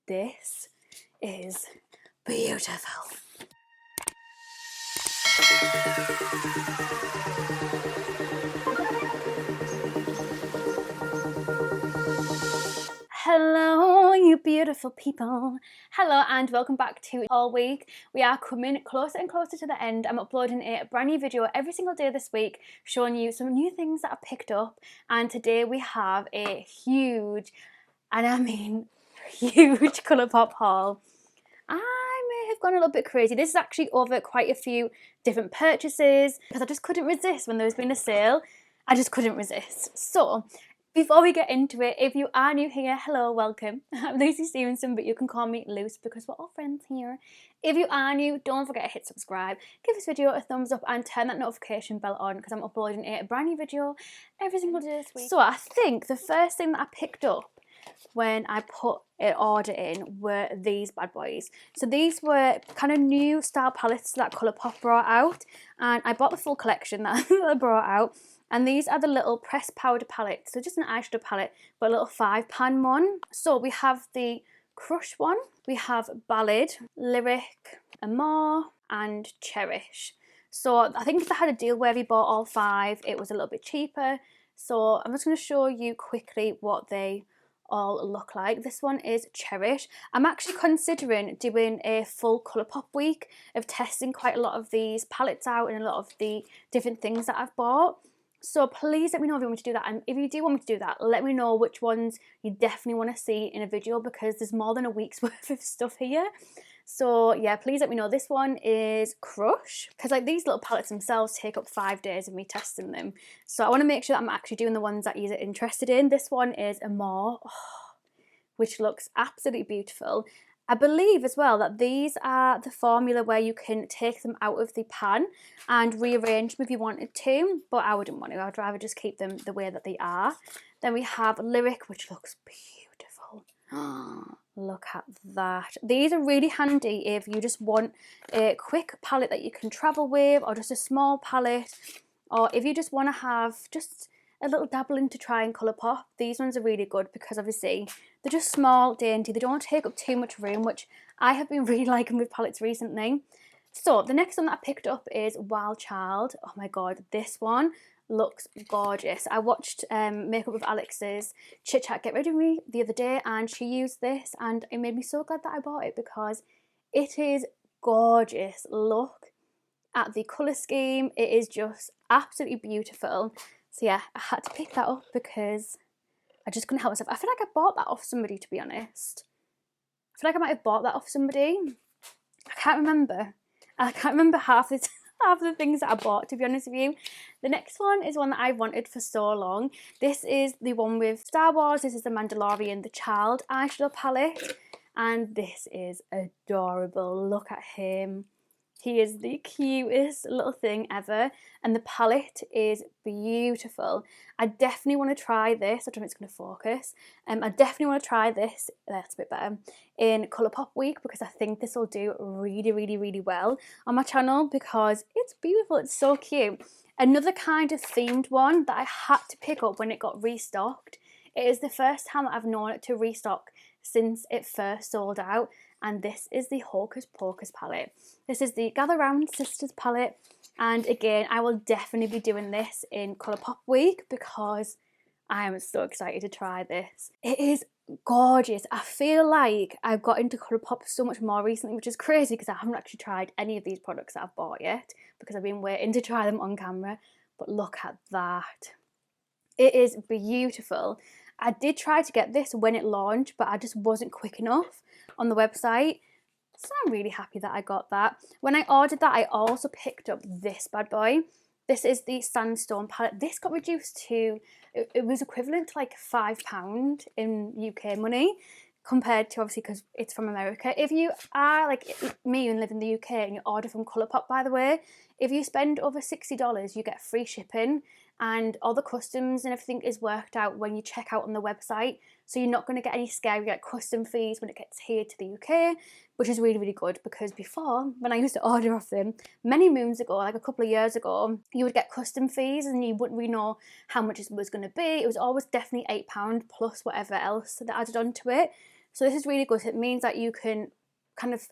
this is beautiful. Hello, you beautiful people. Hello and welcome back to Haul Week. We are coming closer and closer to the end. I'm uploading a brand new video every single day this week showing you some new things that I picked up, and today we have a huge, and I mean huge, ColourPop haul. I may have gone a little bit crazy. This is actually over quite a few different purchases because I just couldn't resist when there was been a sale. I just couldn't resist. So before we get into it, if you are new here, hello, welcome. I'm Lucy Stephenson, but you can call me Luce because we're all friends here. If you are new, don't forget to hit subscribe, give this video a thumbs up and turn that notification bell on because I'm uploading a brand new video every single day this week. So I think the first thing that I picked up when I put an order in were these bad boys. So these were kind of new style palettes that ColourPop brought out, and I bought the full collection that they brought out. And these are the little pressed powder palettes, so just an eyeshadow palette, but a little 5-pan one. So we have the Crush one, we have Ballad, Lyric, Amore, and Cherish. So I think if I had a deal where we bought all 5, it was a little bit cheaper. So I'm just going to show you quickly what they all look like. This one is Cherish. I'm actually considering doing a full ColourPop week of testing quite a lot of these palettes out and a lot of the different things that I've bought. So please let me know if you want me to do that, and if you do want me to do that, let me know which ones you definitely want to see in a video because there's more than a week's worth of stuff here. So yeah, please let me know. This one is Crush, because like these little palettes themselves take up 5 days of me testing them. So I want to make sure that I'm actually doing the ones that you're interested in. This one is Amore, which looks absolutely beautiful. I believe as well that these are the formula where you can take them out of the pan and rearrange them if you wanted to, but I wouldn't want to. I'd rather just keep them the way that they are. Then we have Lyric, which looks beautiful. Look at that. These are really handy if you just want a quick palette that you can travel with, or just a small palette, or if you just want to have just a little dabbling to try and ColourPop. These ones are really good because obviously they're just small, dainty, they don't take up too much room, which I have been really liking with palettes recently. So the next one that I picked up is Wild Child. Oh my god, this one looks gorgeous. I watched Makeup with Alex's Chit Chat Get Ready With Me the other day, and she used this and it made me so glad that I bought it because it is gorgeous. Look at the colour scheme, it is just absolutely beautiful. So yeah, I had to pick that up because I just couldn't help myself. I feel like I bought that off somebody, to be honest. I feel like I might have bought that off somebody. I can't remember. I can't remember half the things that I bought, to be honest with you. The next one is one that I've wanted for so long. This is the one with Star Wars. This is the Mandalorian, the Child eyeshadow palette. And this is adorable. Look at him. He is the cutest little thing ever, and the palette is beautiful. I definitely want to try this. I don't know if it's going to focus. I definitely want to try this, that's a bit better, in ColourPop week because I think this will do really, really, really well on my channel because it's beautiful. It's so cute. Another kind of themed one that I had to pick up when it got restocked. It is the first time that I've known it to restock since it first sold out, and this is the Hocus Pocus palette. This is the Gather Round Sisters palette, and again I will definitely be doing this in ColourPop week because I am so excited to try this. It is gorgeous. I feel like I've got into ColourPop so much more recently, which is crazy because I haven't actually tried any of these products that I've bought yet because I've been waiting to try them on camera, but look at that. It is beautiful. I did try to get this when it launched, but I just wasn't quick enough on the website. So I'm really happy that I got that. When I ordered that, I also picked up this bad boy. This is the Sandstone palette. This got reduced to, it was equivalent to like £5 in UK money compared to obviously because it's from America. If you are like me and live in the UK and you order from ColourPop, by the way, if you spend over $60, you get free shipping and all the customs and everything is worked out when you check out on the website. So you're not going to get any scary like custom fees when it gets here to the UK, which is really, really good because before, when I used to order off them many moons ago, like a couple of years ago, you would get custom fees and you wouldn't really know how much it was going to be. It was always definitely £8 plus whatever else that added onto it. So this is really good. It means that you can kind of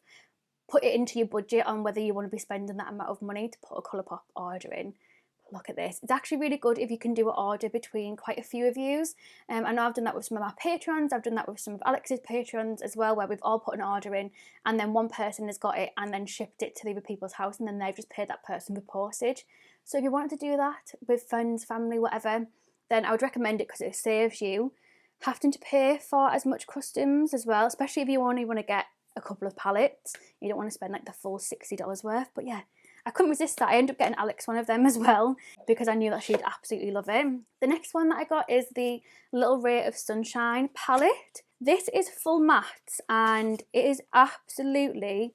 put it into your budget on whether you want to be spending that amount of money to put a ColourPop order in. Look at this. It's actually really good if you can do an order between quite a few of yous. I know I've done that with some of my patrons. I've done that with some of Alex's patrons as well, where we've all put an order in and then one person has got it and then shipped it to the other people's house, and then they've just paid that person for postage. So if you wanted to do that with friends, family, whatever, then I would recommend it because it saves you having to pay for as much customs as well, especially if you only want to get a couple of palettes. You don't want to spend like the full $60 worth. But yeah, I couldn't resist that. I ended up getting Alex one of them as well because I knew that she'd absolutely love it. The next one that I got is the Little Ray of Sunshine palette. This is full mattes and it is absolutely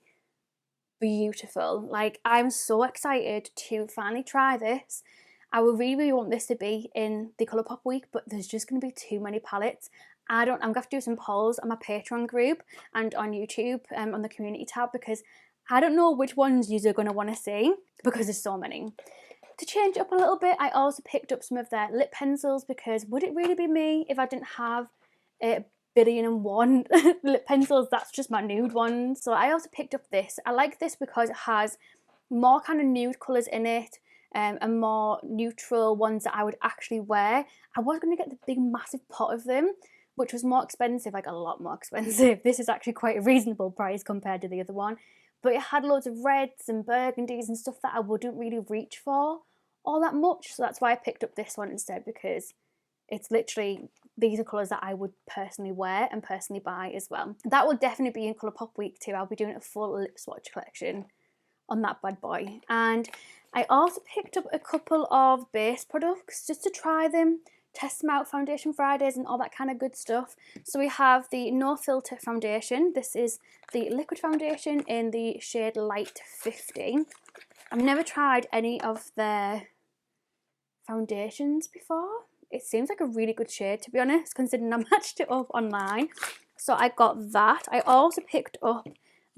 beautiful. Like, I'm so excited to finally try this. I would really want this to be in the ColourPop week, but there's just going to be too many palettes. I'm going to have to do some polls on my Patreon group and on YouTube on the community tab, because I don't know which ones you're going to want to see because there's so many. To change it up a little bit, I also picked up some of their lip pencils, because would it really be me if I didn't have a 1,000,001 lip pencils? That's just my nude ones. So I also picked up this. I like this because it has more kind of nude colours in it. And more neutral ones that I would actually wear. I was going to get the big massive pot of them, which was more expensive, like a lot more expensive. This is actually quite a reasonable price compared to the other one. But it had loads of reds and burgundies and stuff that I wouldn't really reach for all that much. So that's why I picked up this one instead, because it's literally, these are colours that I would personally wear and personally buy as well. That will definitely be in ColourPop week 2. I'll be doing a full lip swatch collection on that bad boy. And I also picked up a couple of base products just to try them, test them out, Foundation Fridays and all that kind of good stuff. So we have the No Filter foundation. This is the liquid foundation in the shade Light 50. I've never tried any of their foundations before. It seems like a really good shade, to be honest, considering I matched it up online. So I got that. I also picked up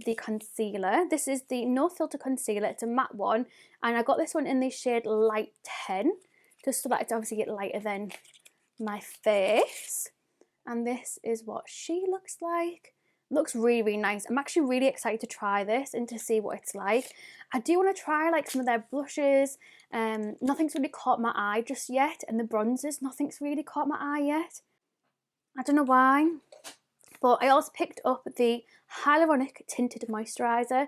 the concealer. This is the No Filter concealer. It's a matte one, and I got this one in the shade Light 10, just so that it's obviously get lighter than my face. And this is what she looks like. Looks really, really nice. I'm actually really excited to try this and to see what it's like. I do want to try like some of their blushes. Nothing's really caught my eye just yet, and the bronzers, nothing's really caught my eye yet. I don't know why. But I also picked up the Hyaluronic Tinted Moisturiser.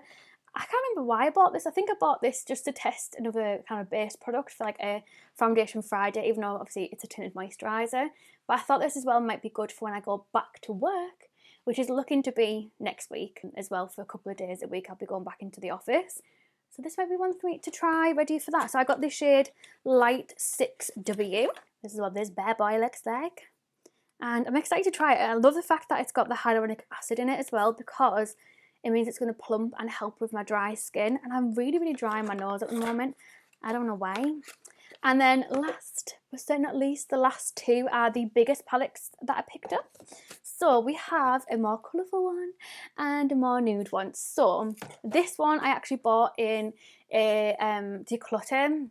I can't remember why I bought this. I think I bought this just to test another kind of base product for like a Foundation Friday, even though obviously it's a tinted moisturiser. But I thought this as well might be good for when I go back to work, which is looking to be next week as well. For a couple of days a week I'll be going back into the office. So this might be one for me to try, ready for that. So I got the shade Light 6W. This is what this bad boy looks like. And I'm excited to try it. I love the fact that it's got the hyaluronic acid in it as well, because it means it's going to plump and help with my dry skin. And I'm really, really dry in my nose at the moment. I don't know why. And then last but certainly not least, the last two are the biggest palettes that I picked up. So we have a more colourful one and a more nude one. So this one I actually bought in a declutter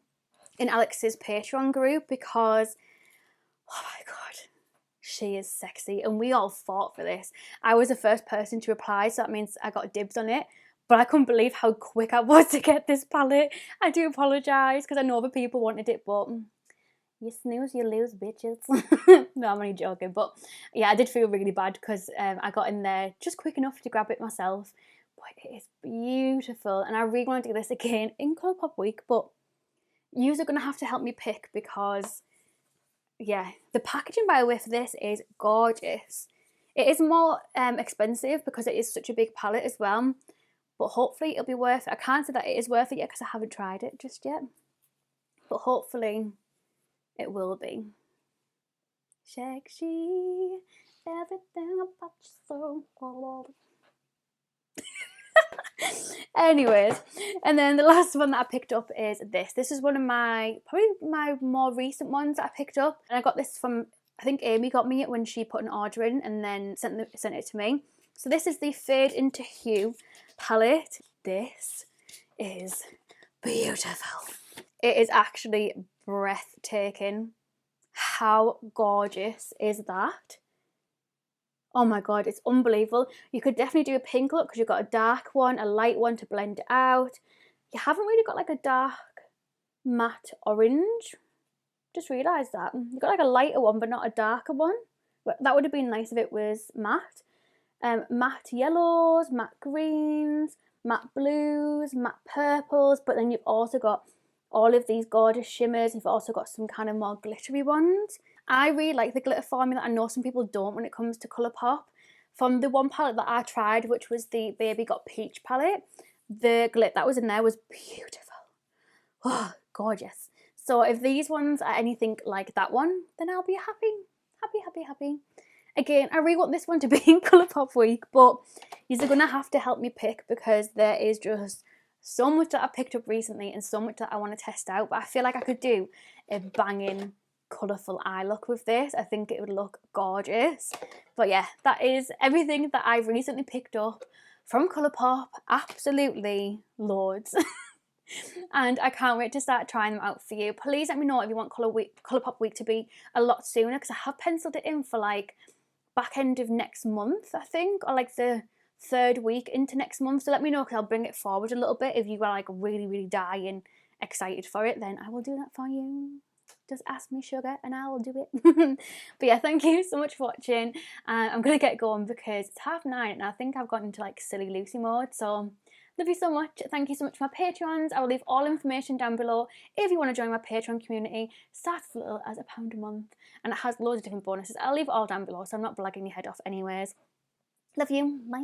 in Alex's Patreon group, because, oh my god, she is sexy, and we all fought for this. I was the first person to reply, so that means I got dibs on it. But I couldn't believe how quick I was to get this palette. I do apologise, because I know other people wanted it, but you snooze, you lose, bitches. No, I'm only joking. But yeah, I did feel really bad because I got in there just quick enough to grab it myself. But it is beautiful, and I really want to do this again in ColourPop week. But yous are going to have to help me pick, because yeah, the packaging, by the way, for this is gorgeous. It is more expensive because it is such a big palette as well, but hopefully it'll be worth it. I can't say that it is worth it yet because I haven't tried it just yet, but hopefully it will be. Sexy, everything about you so cool. Anyways, and then the last one that I picked up is this. This is one of probably my more recent ones that I picked up, and I got this from, I think Amy got me it when she put an order in and then sent it to me. So this is the Fade Into Hue palette. This is beautiful. It is actually breathtaking. How gorgeous is that? Oh my god, it's unbelievable. You could definitely do a pink look because you've got a dark one, a light one to blend it out. You haven't really got like a dark matte orange. Just realised that. You've got like a lighter one but not a darker one. That would have been nice if it was matte. Matte yellows, matte greens, matte blues, matte purples, but then you've also got all of these gorgeous shimmers. You've also got some kind of more glittery ones. I really like the glitter formula. I know some people don't when it comes to Colourpop. From the one palette that I tried, which was the Baby Got Peach palette, the glitter that was in there was beautiful. Oh, gorgeous. So if these ones are anything like that one, then I'll be happy. Happy. Again, I really want this one to be in Colourpop week, but you're going to have to help me pick because there is just so much that I've picked up recently and so much that I want to test out. But I feel like I could do a banging colourful eye look with this. I think it would look gorgeous. But yeah, that is everything that I've recently picked up from Colourpop. Absolutely loads. And I can't wait to start trying them out for you. Please let me know if you want Colourpop week to be a lot sooner, because I have penciled it in for like back end of next month, I think, or like the 3rd week into next month. So let me know, because I'll bring it forward a little bit. If you are like really dying excited for it, then I will do that for you. Just ask me, sugar, and I will do it. But yeah, thank you so much for watching. I'm gonna get going because it's 9:30 and I think I've got into like silly Lucy mode. So love you so much. Thank you so much for my Patreons. I will leave all information down below if you want to join my Patreon community. Starts as little as £1 a month and it has loads of different bonuses. I'll leave it all down below so I'm not blagging your head off anyways. Love you. Bye.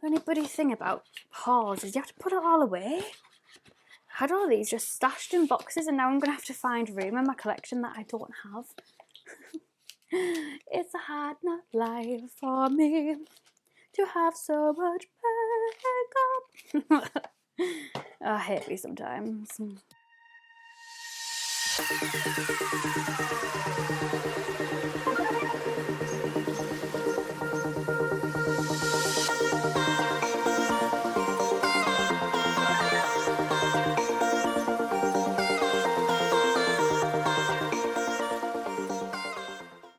The only bloody thing about hauls is you have to put it all away. I had all these just stashed in boxes and now I'm going to have to find room in my collection that I don't have. It's a hard enough life for me to have so much makeup. I hate me sometimes.